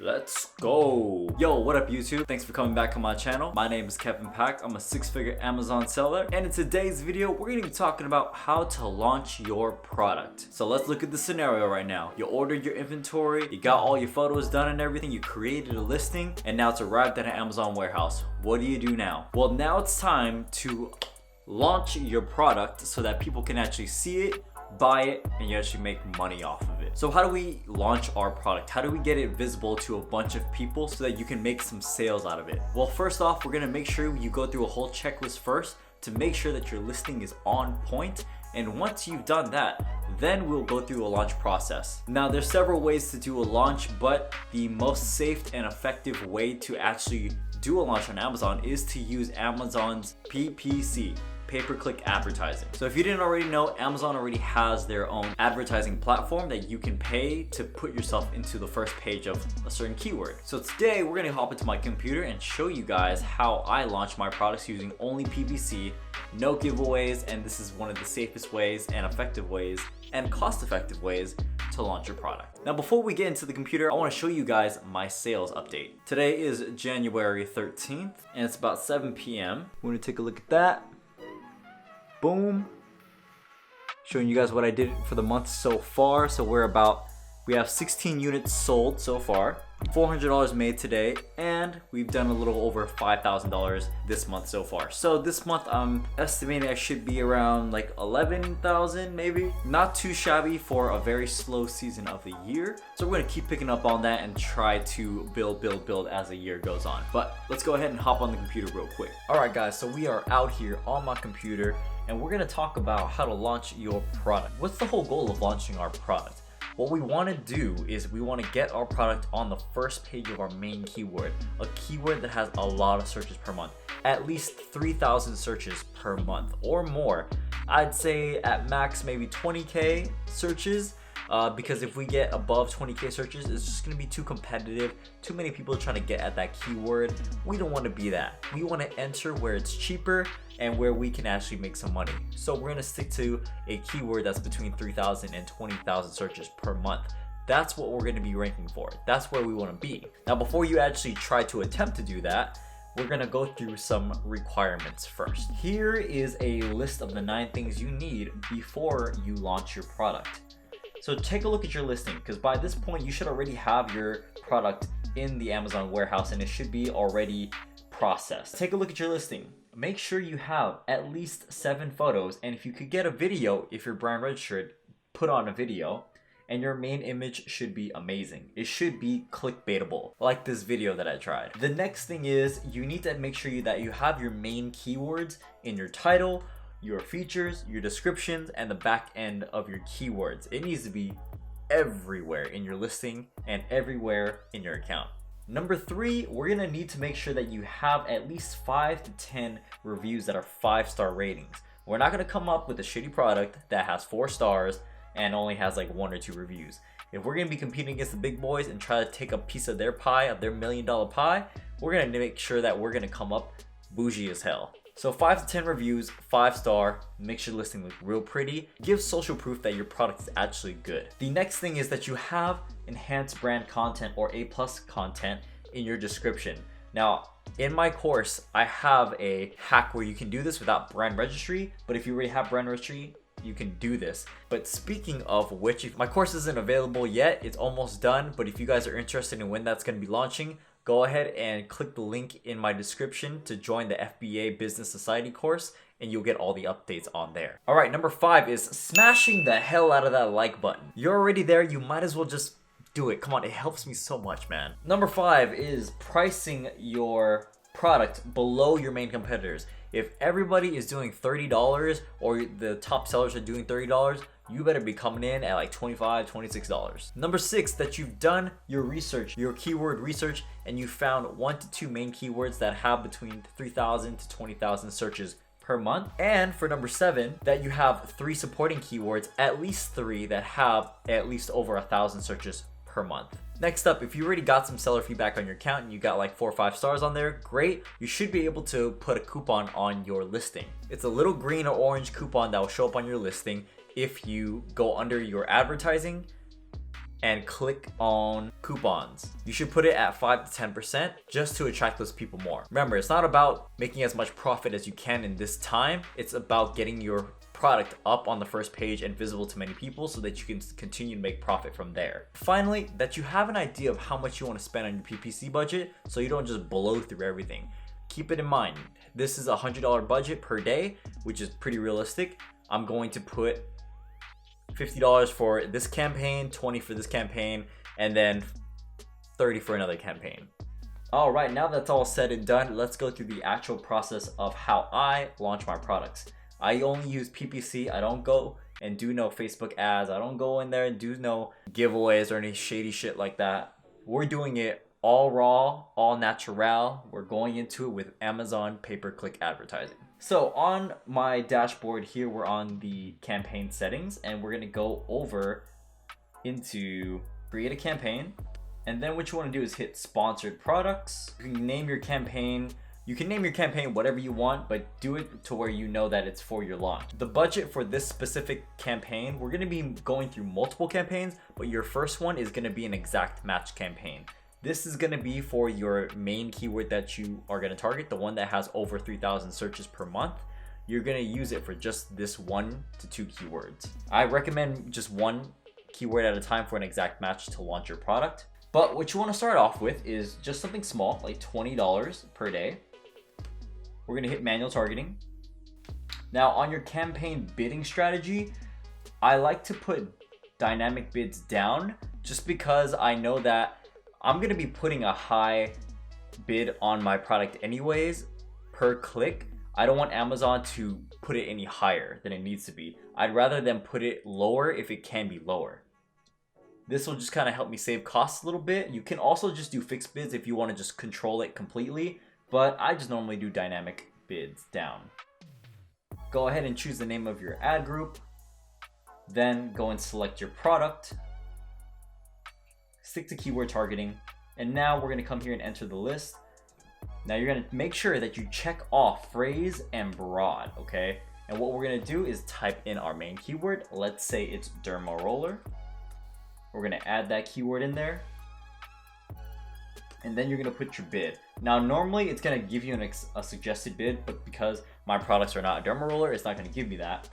Let's go. Yo, what up YouTube? Thanks for coming back on my channel. My name is Kevin Pack. I'm a six-figure Amazon seller. And in today's video, we're gonna be talking about how to launch your product. So let's look at the scenario right now. You ordered your inventory, you got all your photos done and everything, you created a listing, and now it's arrived at an Amazon warehouse. What do you do now? Well, now it's time to launch your product so that people can actually see it, buy it, and you actually make money off of it. So how do we launch our product? How do we get it visible to a bunch of people so that you can make some sales out of it? Well, first off, we're gonna make sure you go through a whole checklist first to make sure that your listing is on point. And once you've done that, then we'll go through a launch process. Now, there's several ways to do a launch, but the most safe and effective way to actually do a launch on Amazon is to use Amazon's PPC. Pay-per-click advertising. So if you didn't already know, Amazon already has their own advertising platform that you can pay to put yourself into the first page of a certain keyword. So today we're gonna hop into my computer and show you guys how I launch my products using only PPC, no giveaways, and this is one of the safest ways and effective ways and cost-effective ways to launch your product. Now, before we get into the computer, I wanna show you guys my sales update. Today is January 13th and it's about 7 p.m. We're gonna take a look at that. Boom. Showing you guys what I did for the month so far. So we have 16 units sold so far, $400 made today, and we've done a little over $5,000 this month so far. So this month I'm estimating I should be around like 11,000 maybe. Not too shabby for a very slow season of the year. So we're gonna keep picking up on that and try to build as the year goes on. But let's go ahead and hop on the computer real quick. All right guys, so we are out here on my computer and we're gonna talk about how to launch your product. What's the whole goal of launching our product? What we want to do is we want to get our product on the first page of our main keyword, a keyword that has a lot of searches per month, at least 3,000 searches per month or more. I'd say at max maybe 20K searches. Because if we get above 20K searches, it's just gonna be too competitive. Too many people trying to get at that keyword. We don't want to be that. We want to enter where it's cheaper and where we can actually make some money. So we're gonna stick to a keyword that's between 3,000 and 20,000 searches per month. That's what we're gonna be ranking for. That's where we want to be. Now, before you actually try to attempt to do that, we're gonna go through some requirements first. Here is a list of the 9 things you need before you launch your product. So take a look at your listing, because by this point you should already have your product in the Amazon warehouse and it should be already processed. Take a look at your listing. Make sure you have at least 7 photos, and if you could get a video, if you're brand registered, put on a video, and your main image should be amazing. It should be clickbaitable, like this video that I tried. The next thing is you need to make sure that you have your main keywords in your title, your features, your descriptions, and the back end of your keywords. It needs to be everywhere in your listing and everywhere in your account. Number 3, we're gonna need to make sure that you have at least 5 to 10 reviews that are 5-star ratings. We're not gonna come up with a shitty product that has 4 stars and only has like 1 or 2 reviews. If we're gonna be competing against the big boys and try to take a piece of their pie, of their $1 million pie, we're gonna make sure that we're gonna come up bougie as hell. So 5 to 10 reviews, 5-star, makes your listing look real pretty, gives social proof that your product is actually good. The next thing is that you have enhanced brand content or A+ content in your description. Now, in my course, I have a hack where you can do this without brand registry, but if you already have brand registry, you can do this. But speaking of which, if my course isn't available yet, it's almost done, but if you guys are interested in when that's gonna be launching, go ahead and click the link in my description to join the FBA Business Society course and you'll get all the updates on there. All right, number 5 is smashing the hell out of that like button. You're already there, you might as well just do it. Come on, it helps me so much, man. Number 5 is pricing your product below your main competitors. If everybody is doing $30 or the top sellers are doing $30, you better be coming in at like $25, $26. Number 6, that you've done your research, your keyword research, and you found 1 to 2 main keywords that have between 3,000 to 20,000 searches per month. And for number 7, that you have 3 supporting keywords, at least 3 that have at least over 1,000 searches per month. Next up, if you already got some seller feedback on your account and you got like 4 or 5 stars on there, great. You should be able to put a coupon on your listing. It's a little green or orange coupon that will show up on your listing if you go under your advertising and click on coupons. You should put it at 5 to 10% just to attract those people more. Remember, it's not about making as much profit as you can in this time. It's about getting your product up on the first page and visible to many people so that you can continue to make profit from there. Finally, that you have an idea of how much you want to spend on your PPC budget so you don't just blow through everything. Keep it in mind, this is a $100 budget per day, which is pretty realistic. I'm going to put $50 for this campaign, $20 for this campaign, and then $30 for another campaign. All right, now that's all said and done, let's go through the actual process of how I launch my products. I only use PPC. I don't go and do no Facebook ads. I don't go in there and do no giveaways or any shady shit like that. We're doing it all raw, all natural. We're going into it with Amazon pay-per-click advertising. So on my dashboard here, we're on the campaign settings, and we're gonna go over into create a campaign. And then what you wanna do is hit sponsored products. You can name your campaign. You can name your campaign whatever you want, but do it to where you know that it's for your launch. The budget for this specific campaign, we're gonna be going through multiple campaigns, but your first one is gonna be an exact match campaign. This is gonna be for your main keyword that you are gonna target, the one that has over 3,000 searches per month. You're gonna use it for just this 1 to 2 keywords. I recommend just one keyword at a time for an exact match to launch your product. But what you wanna start off with is just something small, like $20 per day. We're gonna hit manual targeting. Now on your campaign bidding strategy, I like to put dynamic bids down just because I know that I'm gonna be putting a high bid on my product anyways per click. I don't want Amazon to put it any higher than it needs to be. I'd rather them put it lower if it can be lower. This will just kind of help me save costs a little bit. You can also just do fixed bids if you want to just control it completely, but I just normally do dynamic bids down. Go ahead and choose the name of your ad group, then go and select your product, stick to keyword targeting, and now we're gonna come here and enter the list. Now you're gonna make sure that you check off phrase and broad, okay? And what we're gonna do is type in our main keyword. Let's say it's derma roller. We're gonna add that keyword in there. And then you're gonna put your bid. Now normally it's gonna give you a suggested bid, but because my products are not a derma roller, it's not gonna give me that.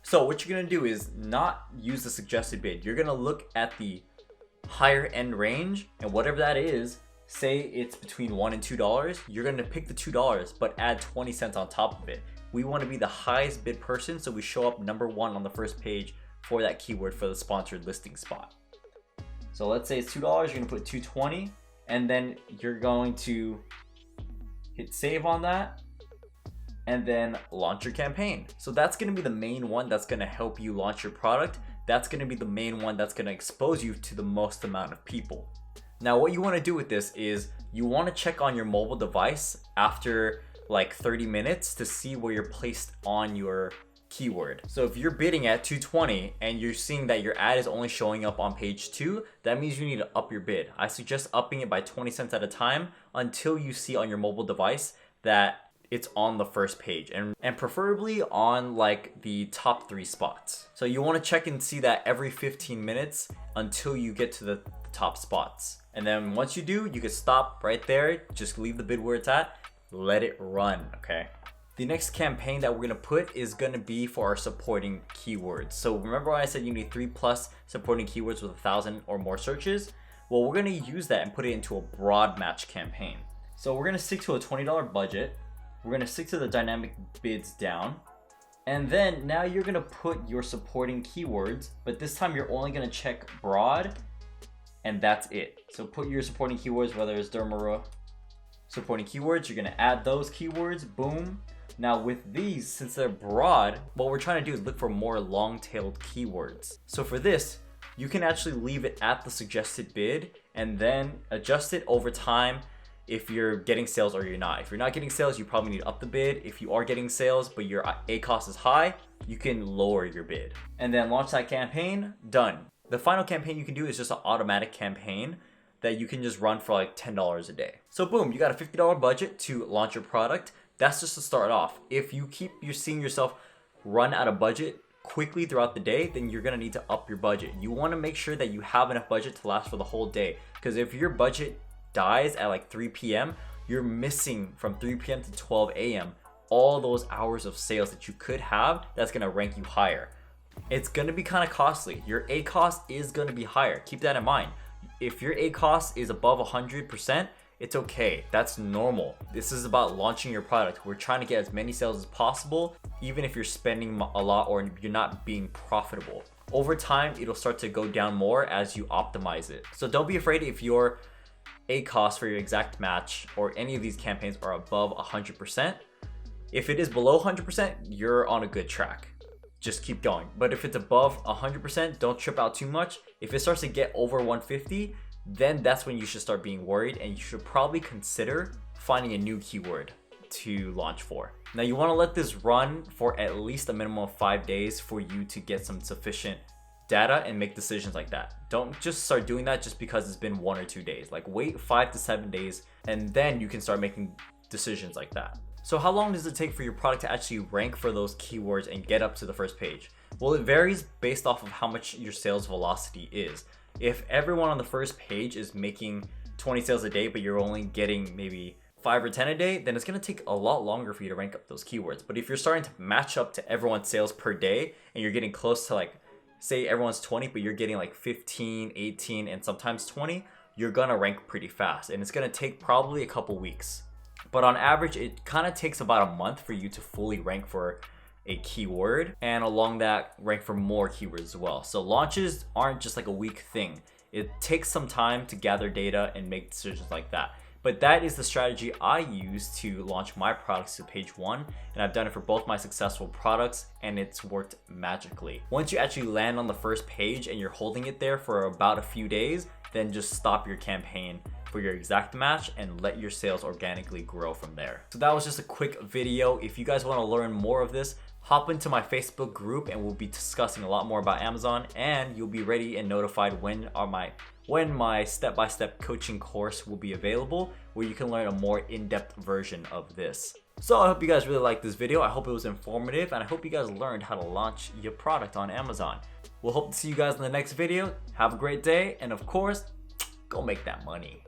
So what you're gonna do is not use the suggested bid. You're gonna look at the higher end range, and whatever that is, say it's between $1 and $2, you're gonna pick the $2, but add 20 cents on top of it. We wanna be the highest bid person, so we show up number 1 on the first page for that keyword for the sponsored listing spot. So let's say it's $2, you're gonna put $2.20, and then you're going to hit save on that, and then launch your campaign. So that's gonna be the main one that's gonna help you launch your product. That's gonna be the main one that's gonna expose you to the most amount of people. Now what you wanna do with this is you wanna check on your mobile device after like 30 minutes to see where you're placed on your keyword. So if you're bidding at $2.20 and you're seeing that your ad is only showing up on page 2, that means you need to up your bid. I suggest upping it by 20 cents at a time until you see on your mobile device that it's on the first page, and preferably on like the top 3 spots. So you want to check and see that every 15 minutes until you get to the top spots. And then once you do, you can stop right there, just leave the bid where it's at, let it run, okay? The next campaign that we're gonna put is gonna be for our supporting keywords. So remember when I said you need 3+ supporting keywords with 1,000 or more searches? Well, we're gonna use that and put it into a broad match campaign. So we're gonna stick to a $20 budget. We're gonna stick to the dynamic bids down. And then now you're gonna put your supporting keywords, but this time you're only gonna check broad, and that's it. So put your supporting keywords, whether it's derma supporting keywords, you're gonna add those keywords, boom. Now with these, since they're broad, what we're trying to do is look for more long-tailed keywords. So for this, you can actually leave it at the suggested bid and then adjust it over time if you're getting sales or you're not. If you're not getting sales, you probably need to up the bid. If you are getting sales, but your ACoS is high, you can lower your bid. And then launch that campaign, done. The final campaign you can do is just an automatic campaign that you can just run for like $10 a day. So boom, you got a $50 budget to launch your product. That's just to start off. If you're seeing yourself run out of budget quickly throughout the day, then you're gonna need to up your budget. You wanna make sure that you have enough budget to last for the whole day. Because if your budget dies at like 3 p.m., you're missing from 3 p.m. to 12 a.m. all those hours of sales that you could have that's gonna rank you higher. It's gonna be kind of costly. Your ACoS is gonna be higher. Keep that in mind. If your ACoS is above 100%, it's okay. That's normal. This is about launching your product. We're trying to get as many sales as possible, even if you're spending a lot or you're not being profitable. Over time, it'll start to go down more as you optimize it. So don't be afraid if your ACoS for your exact match or any of these campaigns are above 100%. If it is below 100%, you're on a good track. Just keep going. But if it's above 100%, don't trip out too much. If it starts to get over 150, then that's when you should start being worried, and you should probably consider finding a new keyword to launch for. Now you want to let this run for at least a minimum of 5 days for you to get some sufficient data and make decisions like that. Don't just start doing that just because it's been 1 or 2 days. Like wait 5 to 7 days and then you can start making decisions like that. So how long does it take for your product to actually rank for those keywords and get up to the first page? Well, it varies based off of how much your sales velocity is. If everyone on the first page is making 20 sales a day, but you're only getting maybe 5 or 10 a day, then it's gonna take a lot longer for you to rank up those keywords. But if you're starting to match up to everyone's sales per day and you're getting close to, like, say everyone's 20, but you're getting like 15, 18, and sometimes 20, you're gonna rank pretty fast. And it's gonna take probably a couple weeks. But on average, it kind of takes about a month for you to fully rank for a keyword, and along that rank for more keywords as well. So launches aren't just like a week thing. It takes some time to gather data and make decisions like that. But that is the strategy I use to launch my products to page 1, and I've done it for both my successful products, and it's worked magically. Once you actually land on the first page and you're holding it there for about a few days, then just stop your campaign for your exact match and let your sales organically grow from there. So that was just a quick video. If you guys want to learn more of this, hop into my Facebook group and we'll be discussing a lot more about Amazon, and you'll be ready and notified when my step-by-step coaching course will be available, where you can learn a more in-depth version of this. So I hope you guys really liked this video. I hope it was informative, and I hope you guys learned how to launch your product on Amazon. We'll hope to see you guys in the next video. Have a great day, and of course, go make that money.